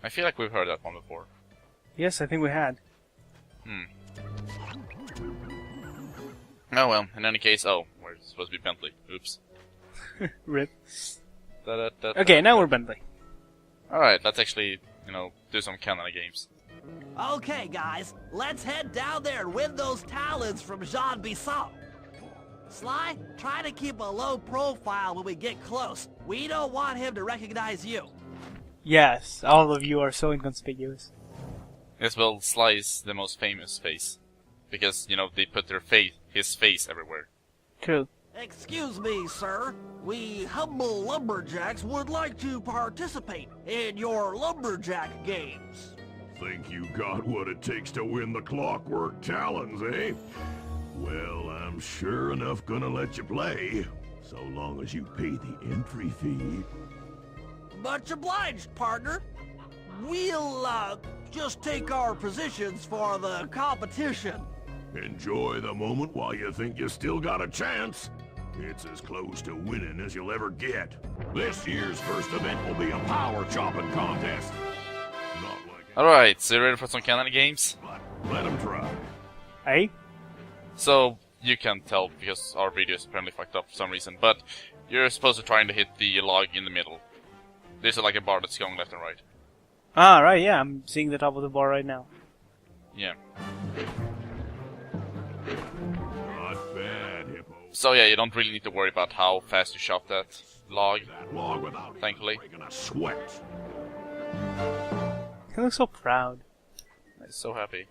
I feel like we've heard that one before. Yes, I think we had. Oh well, in any case, we're supposed to be Bentley. Oops. Rip. Okay, now we're Bentley. Alright, let's actually, do some Canada games. Okay, guys, let's head down there and win those talons from Jean Bisons. Sly, try to keep a low profile when we get close. We don't want him to recognize you. Yes, all of you are so inconspicuous. Yes, well, Sly is the most famous face. Because, they put his face everywhere. True. Excuse me, sir. We humble lumberjacks would like to participate in your lumberjack games. Think you got what it takes to win the clockwork talons, eh? Well, I'm sure enough gonna let you play, so long as you pay the entry fee. Much obliged, partner. We'll, just take our positions for the competition. Enjoy the moment while you think you still got a chance. It's as close to winning as you'll ever get. This year's first event will be a power chopping contest. Not like Alright, so you ready for some Canada games? but let them try. Hey? So, you can't tell because our video is apparently fucked up for some reason, but you're supposed to try to hit the log in the middle. There's like a bar that's going left and right. Ah, right, yeah, I'm seeing the top of the bar right now. Yeah. Not bad, Hippo. So yeah, you don't really need to worry about how fast you chop that log, That log without thankfully. breaking a sweat. He looks so proud. I'm so happy.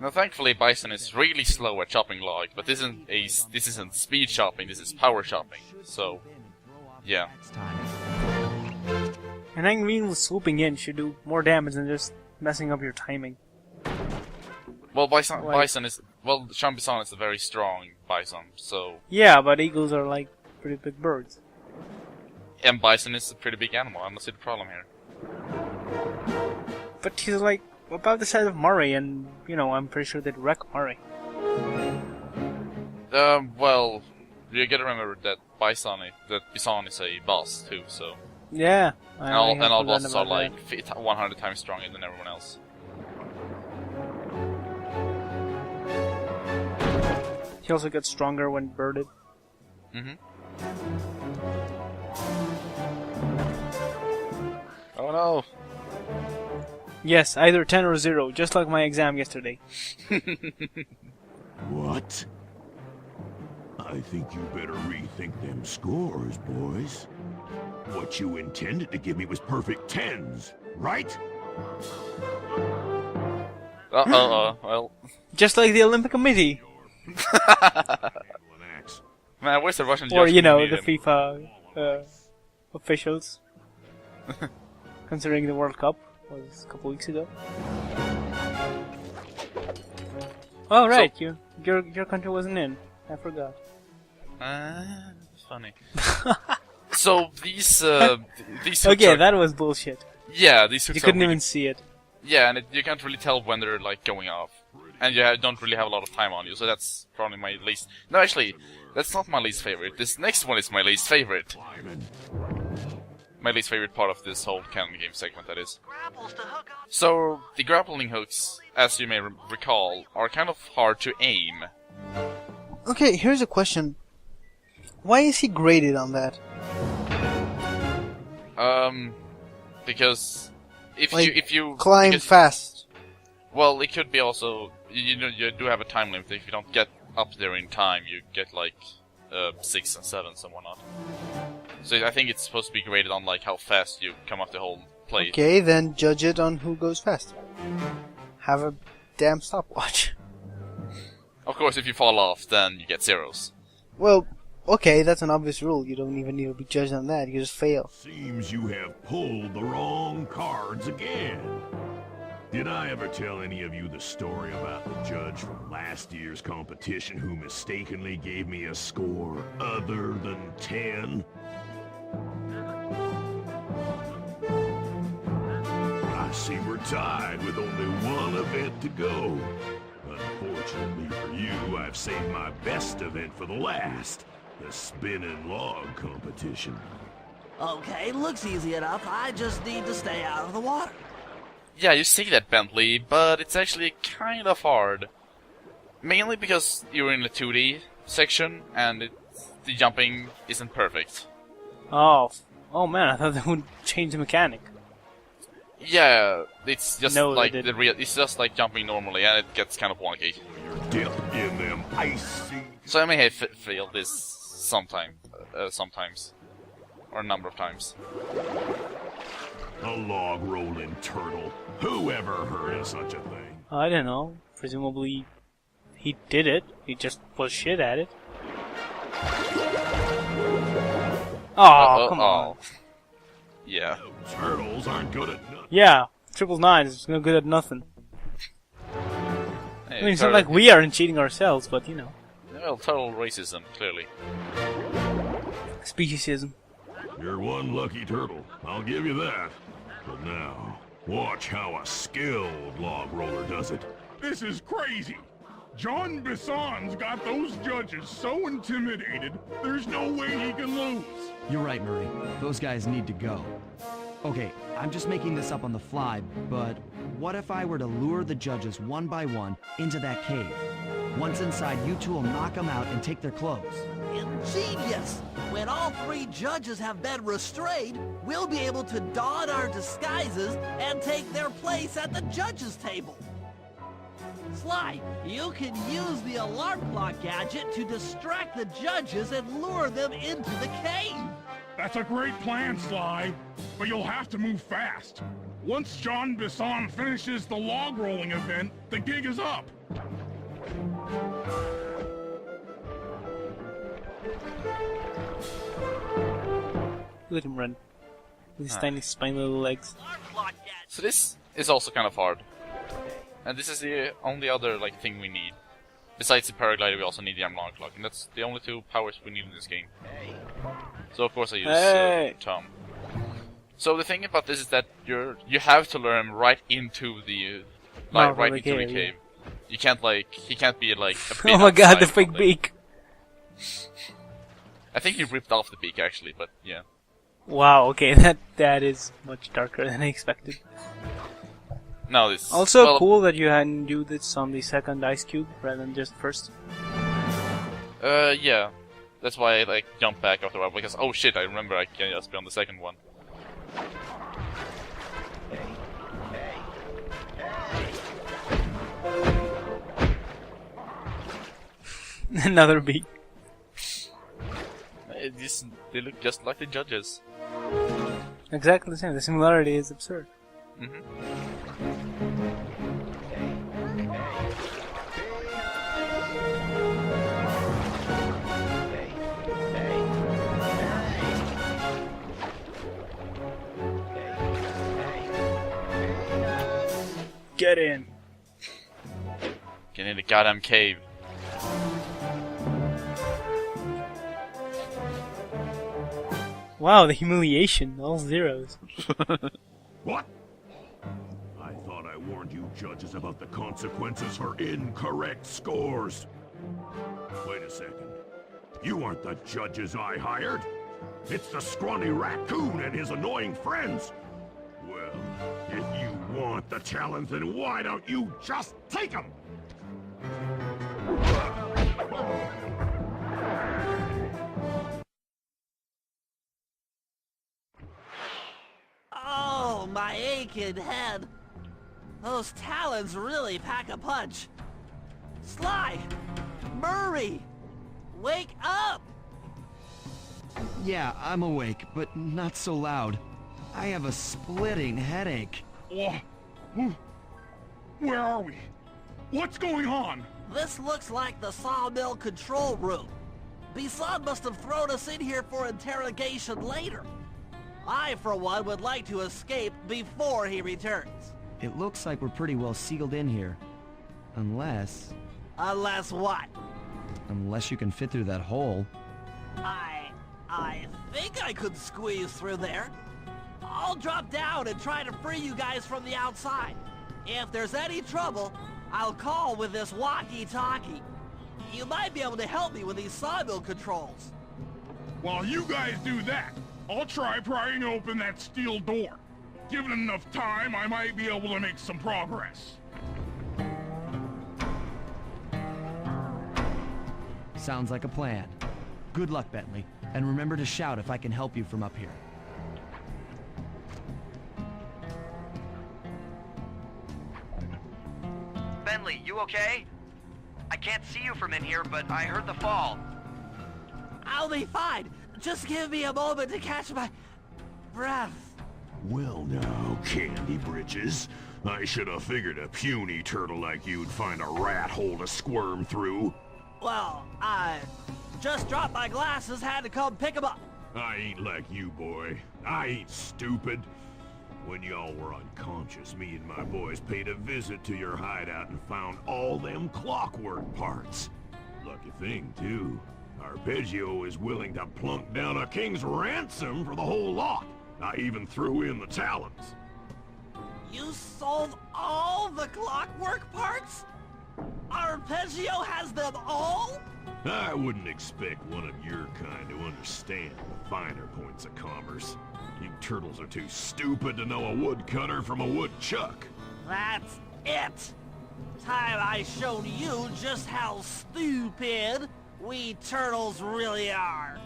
Now thankfully Bison is really slow at chopping log, but this isn't speed chopping, this is power chopping. So, yeah. An angry eagle swooping in should do more damage than just messing up your timing. Well, Bison is... Well, Jean Bisons is a very strong Bison, so... Yeah, but eagles are like pretty big birds. And Bison is a pretty big animal, I don't see the problem here. But he's like about the size of Murray, and, I'm pretty sure they'd wreck Murray. Well, you gotta remember that Bison is a boss too, so... Yeah. And all bosses are like 100 times stronger than everyone else. He also gets stronger when birded. Oh no! Yes, either 10 or 0, just like my exam yesterday. What? I think you better rethink them scores, boys. What you intended to give me was perfect 10s, right? Well... Just like the Olympic Committee. Man, where's the Russian judge? Or, the FIFA officials. Considering the World Cup was a couple weeks ago. Oh, right, So, your country wasn't in. I forgot. Funny. So, these hooks Okay, are, that was bullshit. yeah, these hooks You couldn't are really, even see it. yeah, and you can't really tell when they're, like, going off. And you don't really have a lot of time on you, so that's probably my least... No, actually, that's not my least favorite. This next one is my least favorite. My least favorite part of this whole Canada game segment, that is. So, the grappling hooks, as you may recall, are kind of hard to aim. Okay, here's a question. Why is he graded on that? Because if you climb fast. Well, it could be also you do have a time limit. If you don't get up there in time, you get like 6 and 7s and whatnot. So I think it's supposed to be graded on like how fast you come up the whole plate. Okay, then judge it on who goes faster. Have a damn stopwatch. Of course, if you fall off, then you get 0s. Well, okay, that's an obvious rule. You don't even need to be judged on that. You just fail. Seems you have pulled the wrong cards again. Did I ever tell any of you the story about the judge from last year's competition who mistakenly gave me a score other than 10? I see we're tied with only one event to go. Unfortunately for you, I've saved my best event for the last, the spinning log competition. Okay, looks easy enough. I just need to stay out of the water. Yeah, you say that, Bentley, but it's actually kind of hard. Mainly because you're in the 2D section, and the jumping isn't perfect. Oh man, I thought that would change the mechanic. Yeah, it's just No, like they didn't. it's just like jumping normally, and it gets kind of wonky. Dip in them icy. So I may have failed this sometimes, or a number of times. A log rolling turtle. Who ever heard of such a thing? I don't know. Presumably, he did it. He just was shit at it. Oh, come on. Yeah. Turtles aren't good at nothing. Yeah, 999 is no good at nothing. Hey, I mean, it's not like we aren't cheating ourselves, but you know. Well, total racism, clearly. Speciesism. You're one lucky turtle, I'll give you that. But now, watch how a skilled log roller does it. This is crazy! John Bisons got those judges so intimidated, there's no way he can lose. You're right, Murray. Those guys need to go. Okay, I'm just making this up on the fly, but what if I were to lure the judges one by one into that cave? Once inside, you two will knock them out and take their clothes. Ingenious! When all 3 judges have been restrained, we'll be able to don our disguises and take their place at the judges' table. Sly, you can use the alarm clock gadget to distract the judges and lure them into the cave. That's a great plan, Sly, but you'll have to move fast. Once John Bison finishes the log rolling event, the gig is up. Look at him run. With his tiny spiny little legs. Alarm clock gadget. So this is also kind of hard. And this is the only other thing we need. Besides the paraglider, we also need the alarm clock, and that's the only 2 powers we need in this game. So of course I use Tom. So the thing about this is that you have to lure him right into the right into the cave. You can't he can't be a bit Oh my god, the outside or fake something. beak! I think he ripped off the beak actually, but yeah. Wow, okay, that is much darker than I expected. No, this Also cool that you hadn't do this on the second ice cube rather than just first. Yeah. That's why I jumped back after a while, because oh shit, I remember I can just be on the second one. Another beak. They look just like the judges. Exactly the same. The similarity is absurd. Get in. Get in the goddamn cave. Wow, the humiliation. All zeros. What? I thought I warned you judges about the consequences for incorrect scores. Wait a second. You aren't the judges I hired. It's the scrawny raccoon and his annoying friends. Well, if you want the challenge, then why don't you just take them? Oh, my aching head. Those talons really pack a punch. Sly! Murray! Wake up! Yeah, I'm awake, but not so loud. I have a splitting headache. Oh, where are we? What's going on? This looks like the sawmill control room. Bison must have thrown us in here for interrogation later. I, for one, would like to escape before he returns. It looks like we're pretty well sealed in here. Unless... Unless what? Unless you can fit through that hole. I think I could squeeze through there. I'll drop down and try to free you guys from the outside. If there's any trouble, I'll call with this walkie-talkie. You might be able to help me with these sawmill controls. While you guys do that, I'll try prying open that steel door. Given enough time, I might be able to make some progress. Sounds like a plan. Good luck, Bentley. And remember to shout if I can help you from up here. Bentley, you okay? I can't see you from in here, but I heard the fall. I'll be fine. Just give me a moment to catch my breath. Well now, Candy Britches. I should have figured a puny turtle like you'd find a rat hole to squirm through. Well, I just dropped my glasses, had to come pick 'em up. I ain't like you, boy. I ain't stupid. When y'all were unconscious, me and my boys paid a visit to your hideout and found all them clockwork parts. Lucky thing, too. Arpeggio is willing to plunk down a king's ransom for the whole lot. I even threw in the talons. You sold all the clockwork parts? Arpeggio has them all? I wouldn't expect one of your kind to understand the finer points of commerce. You turtles are too stupid to know a woodcutter from a woodchuck. That's it. Time I showed you just how stupid we turtles really are.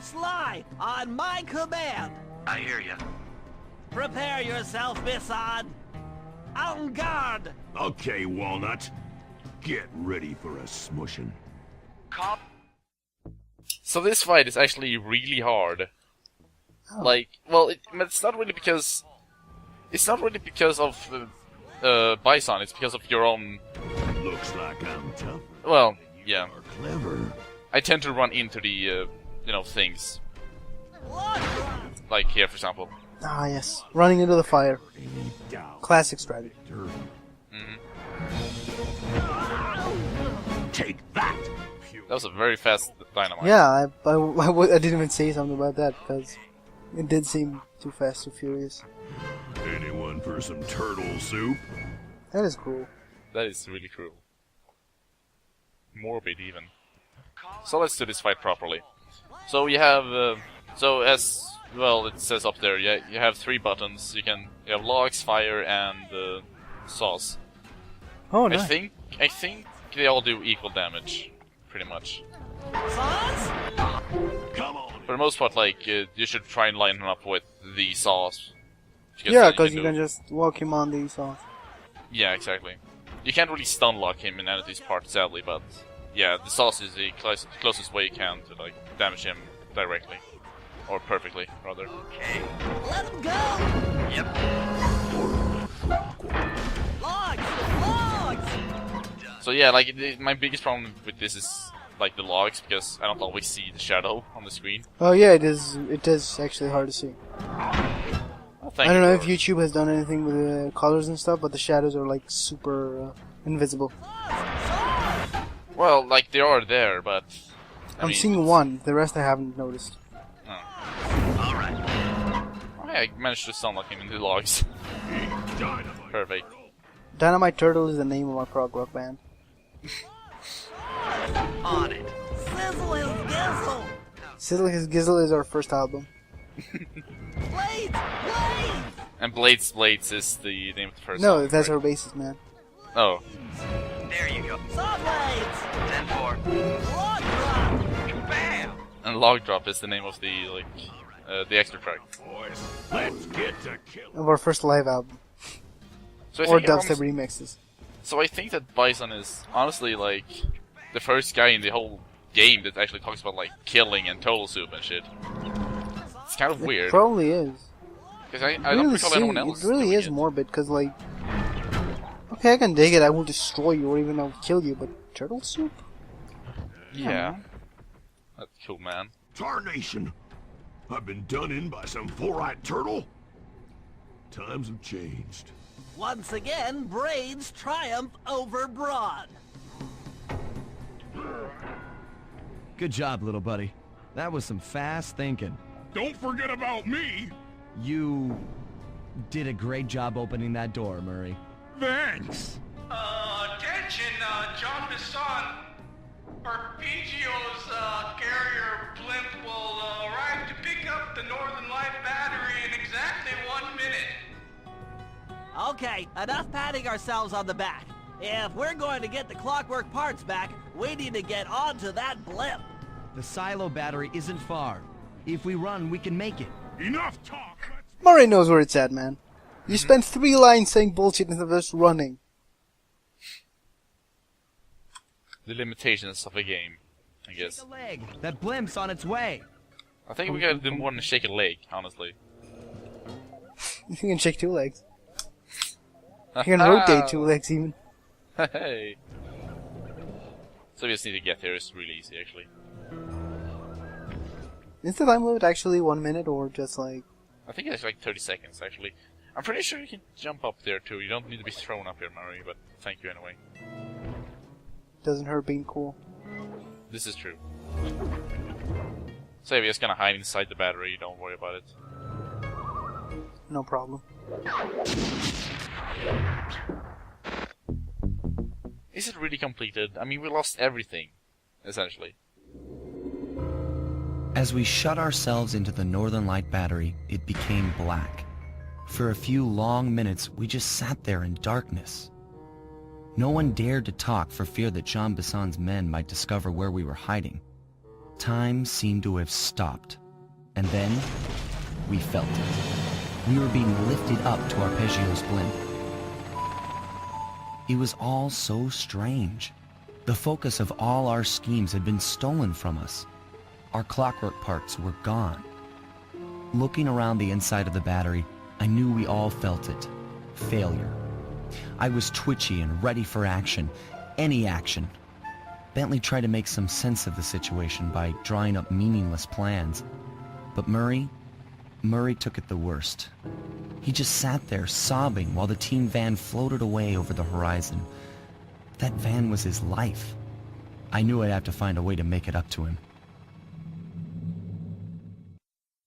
Sly, on my command. I hear you. Prepare yourself, Bison. En garde. Okay, Walnut. Get ready for a smushin'. Cop. So this fight is actually really hard. Like, well, it's not really because... It's not really because of Bison, it's because of your own... Looks like I'm tough. Well, yeah. Or clever. I tend to run into the, you know, things. Like here, for example. Ah, yes. Running into the fire. Classic strategy. Take that! That was a very fast dynamite. Yeah, I didn't even say something about that because it did seem too fast, too furious. Anyone for some turtle soup? That is cool. That is really cruel. Morbid, even. So let's do this fight properly. So you have, so as well it says up there, you have 3 buttons. You have logs, fire, and saws. Oh, nice. I think they all do equal damage, pretty much. Saws? Come on! For the most part, like you should try and line them up with the saws. Yeah, because you can just walk him on these saws. Yeah, exactly. You can't really stun lock him in any of these parts, sadly, but yeah, the sauce is the closest way you can to like damage him directly. Or perfectly, rather. Okay. Let him go! Yep. Logs! Logs! So yeah, like my biggest problem with this is like the logs, because I don't always see the shadow on the screen. Oh yeah, it is. It is actually hard to see. Well, I don't know if YouTube has done anything with the colors and stuff, but the shadows are like super invisible. Well, like they are there, but I I'm mean, seeing one. The rest I haven't noticed. All right. I managed to stun lock him in the logs. Dynamite. Perfect. Dynamite Turtle is the name of my prog rock band. On it. Sizzle his gizzle! Sizzle His Gizzle is our first album. Blades! Blades! And Blades is the name of the first No, song, that's right? our bassist, man. Oh. There you go. Saw blades! 10-4. Log drop! Bam! And Log Drop is the name of the the extra track. Boys, let's get to killing. Of our first live album. So I Or think dubstep remixes. So I think that Bison is honestly like the first guy in the whole game that actually talks about like killing and total soup and shit. It's kind of weird. Probably is. Because I It don't really recall anyone else it really doing is it. morbid, because like... Okay, I can dig it, I will destroy you or even I will kill you, but turtle soup? Yeah. That's cool, man. Tarnation! I've been done in by some four-eyed turtle? Times have changed. Once again, Braids triumph over Brawn. Good job, little buddy. That was some fast thinking. Don't forget about me! You did a great job opening that door, Murray. Thanks! Attention, John Bison. Arpeggio's carrier blimp will arrive to pick up the Okay, enough patting ourselves on the back. If we're going to get the clockwork parts back, we need to get onto that blimp. The silo battery isn't far. If we run, we can make it. Enough talk. Murray knows where it's at, man. You spent 3 lines saying bullshit instead of just running. The limitations of a game, I guess. Shake a leg. That blimp's on its way. I think we gotta do more than shake a leg, honestly. You can shake 2 legs. You can rotate 2 legs even. Hey. So we just need to get there. It's really easy, actually. Is the time limit actually 1 minute or just like... I think it's like 30 seconds, actually. I'm pretty sure you can jump up there, too. You don't need to be thrown up here, Murray, but thank you anyway. Doesn't hurt being cool. This is true. So we're just gonna hide inside the battery, don't worry about it. No problem. Is it really completed? I mean, we lost everything, essentially. As we shut ourselves into the Northern Light battery, it became black. For a few long minutes, we just sat there in darkness. No one dared to talk for fear that Jean Bison's men might discover where we were hiding. Time seemed to have stopped. And then, we felt it. We were being lifted up to Arpeggio's blimp. It was all so strange. The focus of all our schemes had been stolen from us. Our clockwork parts were gone. Looking around the inside of the battery, I knew we all felt it. Failure. I was twitchy and ready for action. Any action. Bentley tried to make some sense of the situation by drawing up meaningless plans. But Murray took it the worst. He just sat there sobbing while the team van floated away over the horizon. That van was his life. I knew I'd have to find a way to make it up to him.